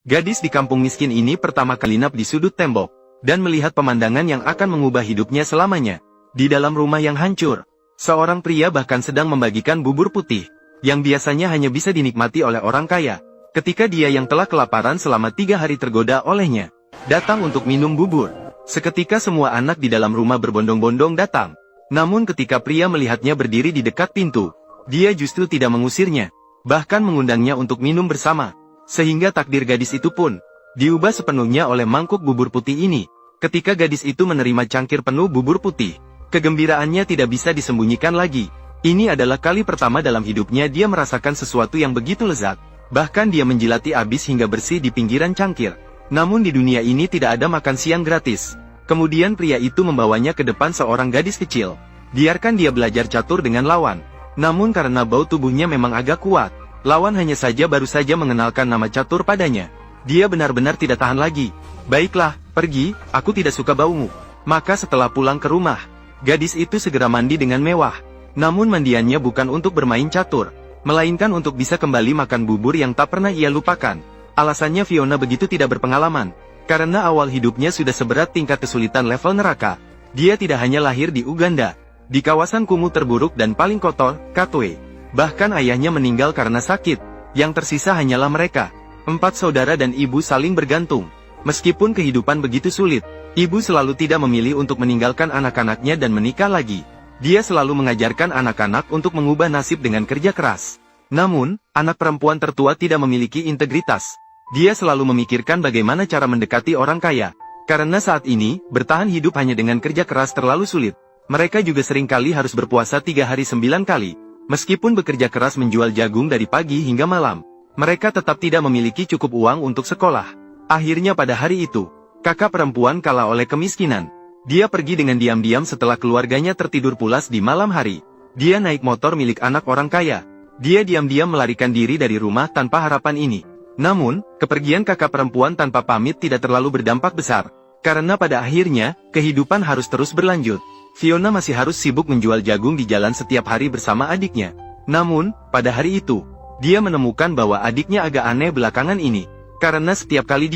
Gadis di kampung miskin ini pertama kali nap di sudut tembok, dan melihat pemandangan yang akan mengubah hidupnya selamanya. Di dalam rumah yang hancur, seorang pria bahkan sedang membagikan bubur putih, yang biasanya hanya bisa dinikmati oleh orang kaya. Ketika dia yang telah kelaparan selama 3 hari tergoda olehnya, datang untuk minum bubur. Seketika semua anak di dalam rumah berbondong-bondong datang. Namun ketika pria melihatnya berdiri di dekat pintu, dia justru tidak mengusirnya, bahkan mengundangnya untuk minum bersama. Sehingga takdir gadis itu pun diubah sepenuhnya oleh mangkuk bubur putih ini. Ketika gadis itu menerima cangkir penuh bubur putih, kegembiraannya tidak bisa disembunyikan lagi. Ini adalah kali pertama dalam hidupnya dia merasakan sesuatu yang begitu lezat. Bahkan dia menjilati abis hingga bersih di pinggiran cangkir. Namun di dunia ini tidak ada makan siang gratis. Kemudian pria itu membawanya ke depan seorang gadis kecil. Biarkan dia belajar catur dengan lawan. Namun karena bau tubuhnya memang agak kuat, lawan hanya saja baru saja mengenalkan nama catur padanya. Dia benar-benar tidak tahan lagi. Baiklah, pergi, aku tidak suka baumu. Maka setelah pulang ke rumah, gadis itu segera mandi dengan mewah. Namun mandiannya bukan untuk bermain catur, melainkan untuk bisa kembali makan bubur yang tak pernah ia lupakan. Alasannya Fiona begitu tidak berpengalaman, karena awal hidupnya sudah seberat tingkat kesulitan level neraka. Dia tidak hanya lahir di Uganda, di kawasan kumuh terburuk dan paling kotor, Katwe. Bahkan ayahnya meninggal karena sakit, yang tersisa hanyalah mereka. 4 saudara dan ibu saling bergantung. Meskipun kehidupan begitu sulit, ibu selalu tidak memilih untuk meninggalkan anak-anaknya dan menikah lagi. Dia selalu mengajarkan anak-anak untuk mengubah nasib dengan kerja keras. Namun, anak perempuan tertua tidak memiliki integritas. Dia selalu memikirkan bagaimana cara mendekati orang kaya. Karena saat ini, bertahan hidup hanya dengan kerja keras terlalu sulit. Mereka juga seringkali harus berpuasa 3 hari 9 kali. Meskipun bekerja keras menjual jagung dari pagi hingga malam, mereka tetap tidak memiliki cukup uang untuk sekolah. Akhirnya pada hari itu, kakak perempuan kalah oleh kemiskinan. Dia pergi dengan diam-diam setelah keluarganya tertidur pulas di malam hari. Dia naik motor milik anak orang kaya. Dia diam-diam melarikan diri dari rumah tanpa harapan ini. Namun, kepergian kakak perempuan tanpa pamit tidak terlalu berdampak besar. Karena pada akhirnya, kehidupan harus terus berlanjut. Fiona masih harus sibuk menjual jagung di jalan setiap hari bersama adiknya. Namun, pada hari itu, dia menemukan bahwa adiknya agak aneh belakangan ini. Karena setiap kali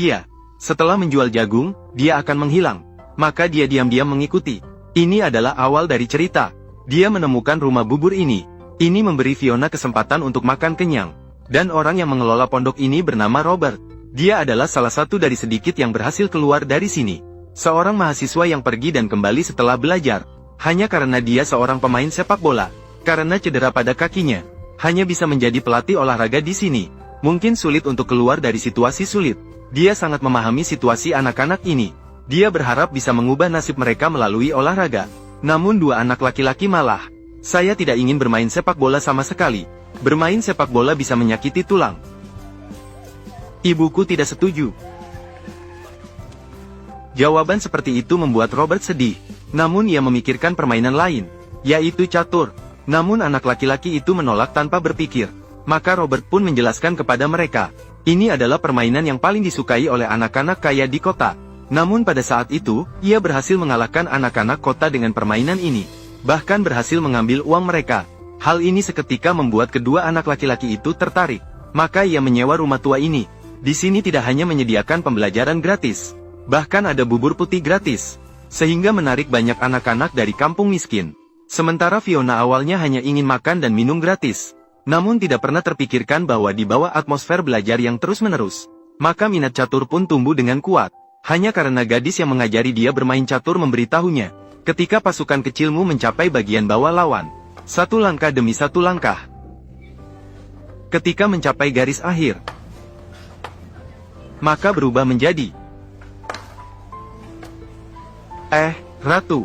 setelah menjual jagung, dia akan menghilang. Maka dia diam-diam mengikuti. Ini adalah awal dari cerita. Dia menemukan rumah bubur ini. Ini memberi Fiona kesempatan untuk makan kenyang. Dan orang yang mengelola pondok ini bernama Robert. Dia adalah salah satu dari sedikit yang berhasil keluar dari sini. Seorang mahasiswa yang pergi dan kembali setelah belajar, hanya karena dia seorang pemain sepak bola. Karena cedera pada kakinya, hanya bisa menjadi pelatih olahraga di sini. Mungkin sulit untuk keluar dari situasi sulit. Dia sangat memahami situasi anak-anak ini. Dia berharap bisa mengubah nasib mereka melalui olahraga. Namun 2 anak laki-laki malah, "Saya tidak ingin bermain sepak bola sama sekali. Bermain sepak bola bisa menyakiti tulang. Ibuku tidak setuju." Jawaban seperti itu membuat Robert sedih. Namun ia memikirkan permainan lain, yaitu catur. Namun anak laki-laki itu menolak tanpa berpikir. Maka Robert pun menjelaskan kepada mereka, ini adalah permainan yang paling disukai oleh anak-anak kaya di kota. Namun pada saat itu, ia berhasil mengalahkan anak-anak kota dengan permainan ini. Bahkan berhasil mengambil uang mereka. Hal ini seketika membuat kedua anak laki-laki itu tertarik. Maka ia menyewa rumah tua ini. Di sini tidak hanya menyediakan pembelajaran gratis, bahkan ada bubur putih gratis, sehingga menarik banyak anak-anak dari kampung miskin. Sementara Fiona awalnya hanya ingin makan dan minum gratis, namun tidak pernah terpikirkan bahwa di bawah atmosfer belajar yang terus-menerus, maka minat catur pun tumbuh dengan kuat. Hanya karena gadis yang mengajari dia bermain catur memberitahunya, ketika pasukan kecilmu mencapai bagian bawah lawan, 1 langkah demi 1 langkah. Ketika mencapai garis akhir, maka berubah menjadi ratu.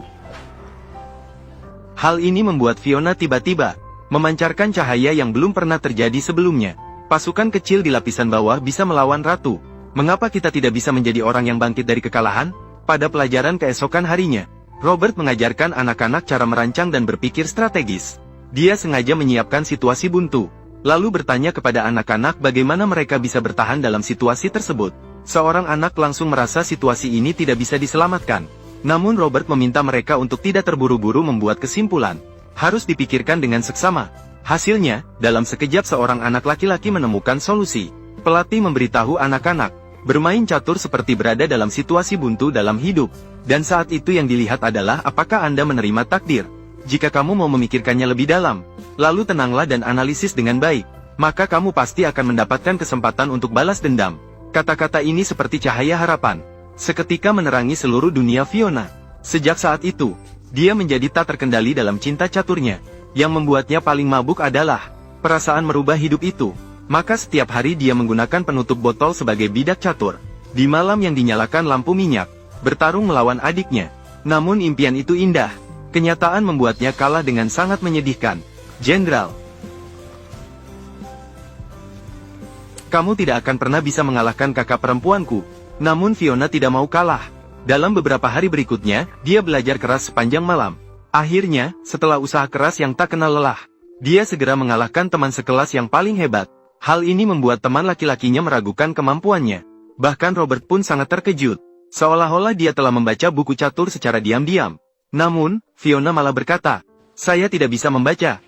Hal ini membuat Fiona tiba-tiba memancarkan cahaya yang belum pernah terjadi sebelumnya. Pasukan kecil di lapisan bawah bisa melawan ratu. Mengapa kita tidak bisa menjadi orang yang bangkit dari kekalahan? Pada pelajaran keesokan harinya, Robert mengajarkan anak-anak cara merancang dan berpikir strategis. Dia sengaja menyiapkan situasi buntu, lalu bertanya kepada anak-anak bagaimana mereka bisa bertahan dalam situasi tersebut. Seorang anak langsung merasa situasi ini tidak bisa diselamatkan. Namun Robert meminta mereka untuk tidak terburu-buru membuat kesimpulan. Harus dipikirkan dengan seksama. Hasilnya, dalam sekejap seorang anak laki-laki menemukan solusi. Pelatih memberitahu anak-anak, Bermain catur seperti berada dalam situasi buntu dalam hidup. Dan saat itu yang dilihat adalah apakah Anda menerima takdir. Jika kamu mau memikirkannya lebih dalam, lalu tenanglah dan analisis dengan baik, maka kamu pasti akan mendapatkan kesempatan untuk balas dendam. Kata-kata ini seperti cahaya harapan. Seketika menerangi seluruh dunia Fiona. Sejak saat itu, dia menjadi tak terkendali dalam cinta caturnya. Yang membuatnya paling mabuk adalah perasaan merubah hidup itu. Maka setiap hari dia menggunakan penutup botol sebagai bidak catur. Di malam yang dinyalakan lampu minyak, bertarung melawan adiknya. Namun impian itu indah. Kenyataan membuatnya kalah dengan sangat menyedihkan. Jenderal, kamu tidak akan pernah bisa mengalahkan kakak perempuanku. Namun Fiona tidak mau kalah. Dalam beberapa hari berikutnya, dia belajar keras sepanjang malam. Akhirnya, setelah usaha keras yang tak kenal lelah, dia segera mengalahkan teman sekelas yang paling hebat. Hal ini membuat teman laki-lakinya meragukan kemampuannya. Bahkan Robert pun sangat terkejut. Seolah-olah dia telah membaca buku catur secara diam-diam. Namun, Fiona malah berkata, "Saya tidak bisa membaca."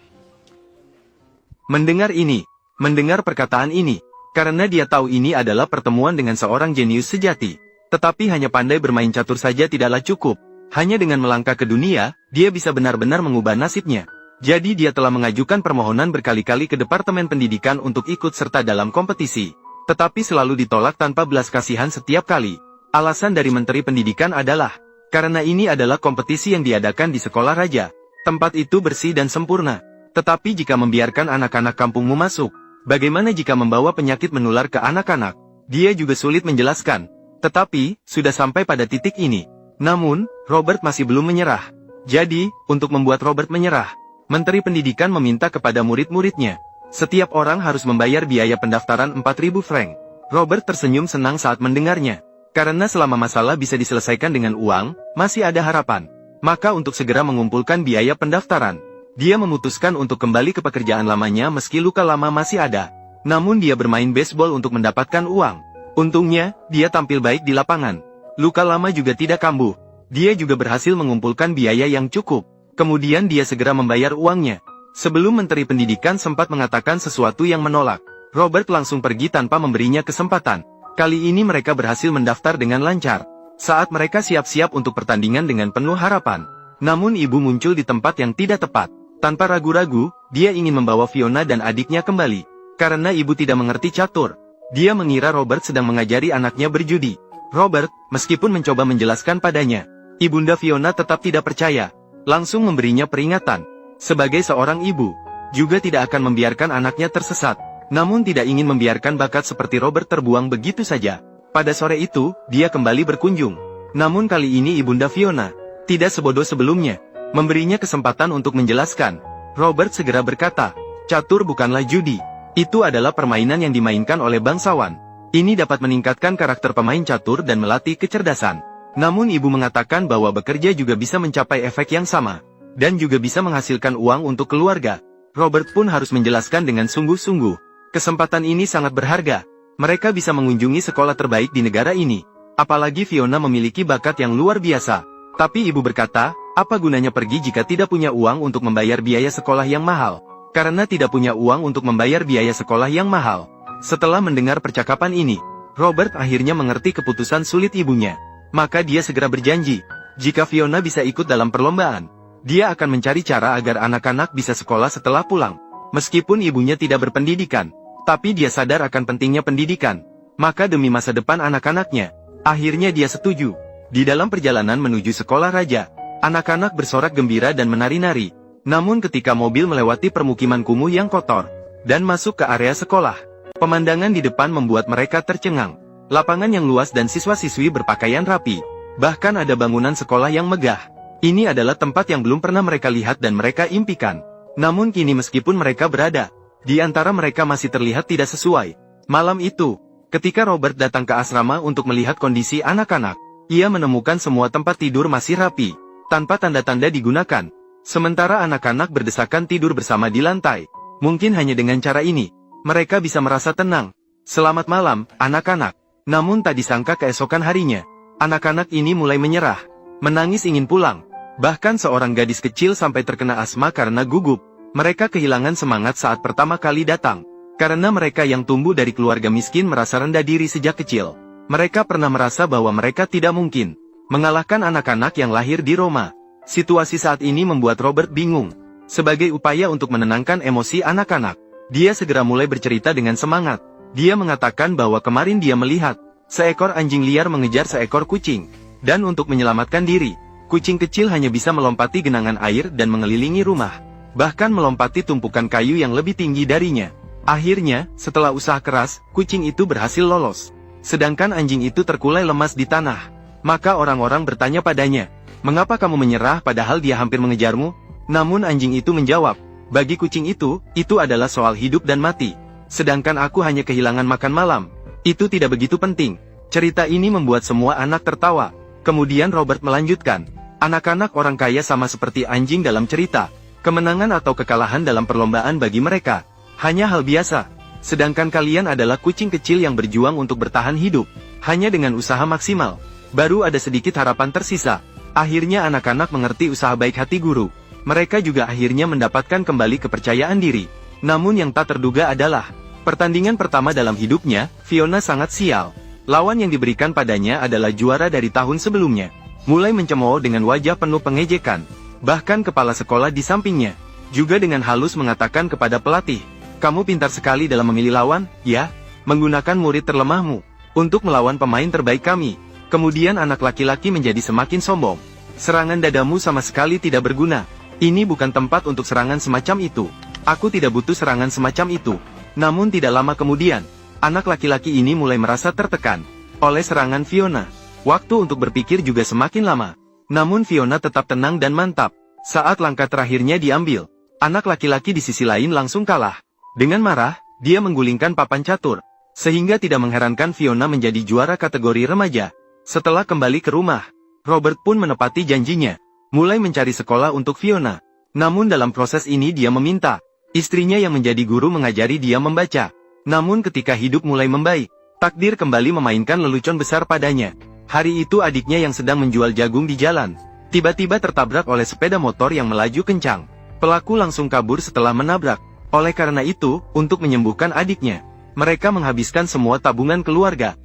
Mendengar perkataan ini, karena dia tahu ini adalah pertemuan dengan seorang jenius sejati. Tetapi hanya pandai bermain catur saja tidaklah cukup. Hanya dengan melangkah ke dunia, dia bisa benar-benar mengubah nasibnya. Jadi dia telah mengajukan permohonan berkali-kali ke Departemen Pendidikan untuk ikut serta dalam kompetisi. Tetapi selalu ditolak tanpa belas kasihan setiap kali. Alasan dari Menteri Pendidikan adalah, karena ini adalah kompetisi yang diadakan di sekolah raja. Tempat itu bersih dan sempurna. Tetapi jika membiarkan anak-anak kampungmu masuk, bagaimana jika membawa penyakit menular ke anak-anak? Dia juga sulit menjelaskan. Tetapi, sudah sampai pada titik ini. Namun, Robert masih belum menyerah. Jadi, untuk membuat Robert menyerah, Menteri Pendidikan meminta kepada murid-muridnya. Setiap orang harus membayar biaya pendaftaran 4.000 franc. Robert tersenyum senang saat mendengarnya. Karena selama masalah bisa diselesaikan dengan uang, masih ada harapan. Maka untuk segera mengumpulkan biaya pendaftaran, dia memutuskan untuk kembali ke pekerjaan lamanya meski luka lama masih ada. Namun dia bermain baseball untuk mendapatkan uang. Untungnya, dia tampil baik di lapangan. Luka lama juga tidak kambuh. Dia juga berhasil mengumpulkan biaya yang cukup. Kemudian dia segera membayar uangnya. Sebelum Menteri Pendidikan sempat mengatakan sesuatu yang menolak, Robert langsung pergi tanpa memberinya kesempatan. Kali ini mereka berhasil mendaftar dengan lancar. Saat mereka siap-siap untuk pertandingan dengan penuh harapan, namun ibu muncul di tempat yang tidak tepat. Tanpa ragu-ragu, dia ingin membawa Fiona dan adiknya kembali. Karena ibu tidak mengerti catur, dia mengira Robert sedang mengajari anaknya berjudi. Robert, meskipun mencoba menjelaskan padanya, Ibunda Fiona tetap tidak percaya. Langsung memberinya peringatan. Sebagai seorang ibu, juga tidak akan membiarkan anaknya tersesat. Namun tidak ingin membiarkan bakat seperti Robert terbuang begitu saja. Pada sore itu, dia kembali berkunjung. Namun kali ini Ibunda Fiona tidak sebodoh sebelumnya, memberinya kesempatan untuk menjelaskan. Robert segera berkata, "Catur bukanlah judi. Itu adalah permainan yang dimainkan oleh bangsawan. Ini dapat meningkatkan karakter pemain catur dan melatih kecerdasan." Namun ibu mengatakan bahwa bekerja juga bisa mencapai efek yang sama, dan juga bisa menghasilkan uang untuk keluarga. Robert pun harus menjelaskan dengan sungguh-sungguh. Kesempatan ini sangat berharga. Mereka bisa mengunjungi sekolah terbaik di negara ini. Apalagi Fiona memiliki bakat yang luar biasa. Tapi ibu berkata, apa gunanya pergi jika tidak punya uang untuk membayar biaya sekolah yang mahal? Karena tidak punya uang untuk membayar biaya sekolah yang mahal. Setelah mendengar percakapan ini, Robert akhirnya mengerti keputusan sulit ibunya. Maka dia segera berjanji, jika Fiona bisa ikut dalam perlombaan, dia akan mencari cara agar anak-anak bisa sekolah setelah pulang. Meskipun ibunya tidak berpendidikan, tapi dia sadar akan pentingnya pendidikan. Maka demi masa depan anak-anaknya, akhirnya dia setuju. Di dalam perjalanan menuju sekolah raja, anak-anak bersorak gembira dan menari-nari. Namun ketika mobil melewati permukiman kumuh yang kotor, dan masuk ke area sekolah, pemandangan di depan membuat mereka tercengang. Lapangan yang luas dan siswa-siswi berpakaian rapi. Bahkan ada bangunan sekolah yang megah. Ini adalah tempat yang belum pernah mereka lihat dan mereka impikan. Namun kini meskipun mereka berada di antara mereka masih terlihat tidak sesuai. Malam itu, ketika Robert datang ke asrama untuk melihat kondisi anak-anak, ia menemukan semua tempat tidur masih rapi, tanpa tanda-tanda digunakan. Sementara anak-anak berdesakan tidur bersama di lantai. Mungkin hanya dengan cara ini, mereka bisa merasa tenang. Selamat malam, anak-anak. Namun tak disangka keesokan harinya, anak-anak ini mulai menyerah, menangis ingin pulang. Bahkan seorang gadis kecil sampai terkena asma karena gugup. Mereka kehilangan semangat saat pertama kali datang. Karena mereka yang tumbuh dari keluarga miskin merasa rendah diri sejak kecil. Mereka pernah merasa bahwa mereka tidak mungkin mengalahkan anak-anak yang lahir di Roma. Situasi saat ini membuat Robert bingung. Sebagai upaya untuk menenangkan emosi anak-anak, dia segera mulai bercerita dengan semangat. Dia mengatakan bahwa kemarin dia melihat seekor anjing liar mengejar seekor kucing. Dan untuk menyelamatkan diri, kucing kecil hanya bisa melompati genangan air dan mengelilingi rumah. Bahkan melompati tumpukan kayu yang lebih tinggi darinya. Akhirnya, setelah usaha keras, kucing itu berhasil lolos. Sedangkan anjing itu terkulai lemas di tanah. Maka orang-orang bertanya padanya, "Mengapa kamu menyerah padahal dia hampir mengejarmu?" Namun anjing itu menjawab, "Bagi kucing itu adalah soal hidup dan mati. Sedangkan aku hanya kehilangan makan malam. Itu tidak begitu penting." Cerita ini membuat semua anak tertawa. Kemudian Robert melanjutkan, "Anak-anak orang kaya sama seperti anjing dalam cerita. Kemenangan atau kekalahan dalam perlombaan bagi mereka hanya hal biasa. Sedangkan kalian adalah kucing kecil yang berjuang untuk bertahan hidup. Hanya dengan usaha maksimal, baru ada sedikit harapan tersisa." Akhirnya anak-anak mengerti usaha baik hati guru. Mereka juga akhirnya mendapatkan kembali kepercayaan diri. Namun yang tak terduga adalah, pertandingan pertama dalam hidupnya, Fiona sangat sial. Lawan yang diberikan padanya adalah juara dari tahun sebelumnya. Mulai mencemooh dengan wajah penuh pengejekan. Bahkan kepala sekolah di sampingnya juga dengan halus mengatakan kepada pelatih, "Kamu pintar sekali dalam memilih lawan, ya? Menggunakan murid terlemahmu untuk melawan pemain terbaik kami." Kemudian anak laki-laki menjadi semakin sombong. "Serangan dadamu sama sekali tidak berguna. Ini bukan tempat untuk serangan semacam itu. Aku tidak butuh serangan semacam itu." Namun tidak lama kemudian, anak laki-laki ini mulai merasa tertekan oleh serangan Fiona. Waktu untuk berpikir juga semakin lama. Namun Fiona tetap tenang dan mantap. Saat langkah terakhirnya diambil, anak laki-laki di sisi lain langsung kalah. Dengan marah, dia menggulingkan papan catur. Sehingga tidak mengherankan Fiona menjadi juara kategori remaja. Setelah kembali ke rumah, Robert pun menepati janjinya, mulai mencari sekolah untuk Fiona. Namun dalam proses ini dia meminta istrinya yang menjadi guru mengajari dia membaca. Namun ketika hidup mulai membaik, takdir kembali memainkan lelucon besar padanya. Hari itu adiknya yang sedang menjual jagung di jalan, tiba-tiba tertabrak oleh sepeda motor yang melaju kencang. Pelaku langsung kabur setelah menabrak. Oleh karena itu, untuk menyembuhkan adiknya, mereka menghabiskan semua tabungan keluarga.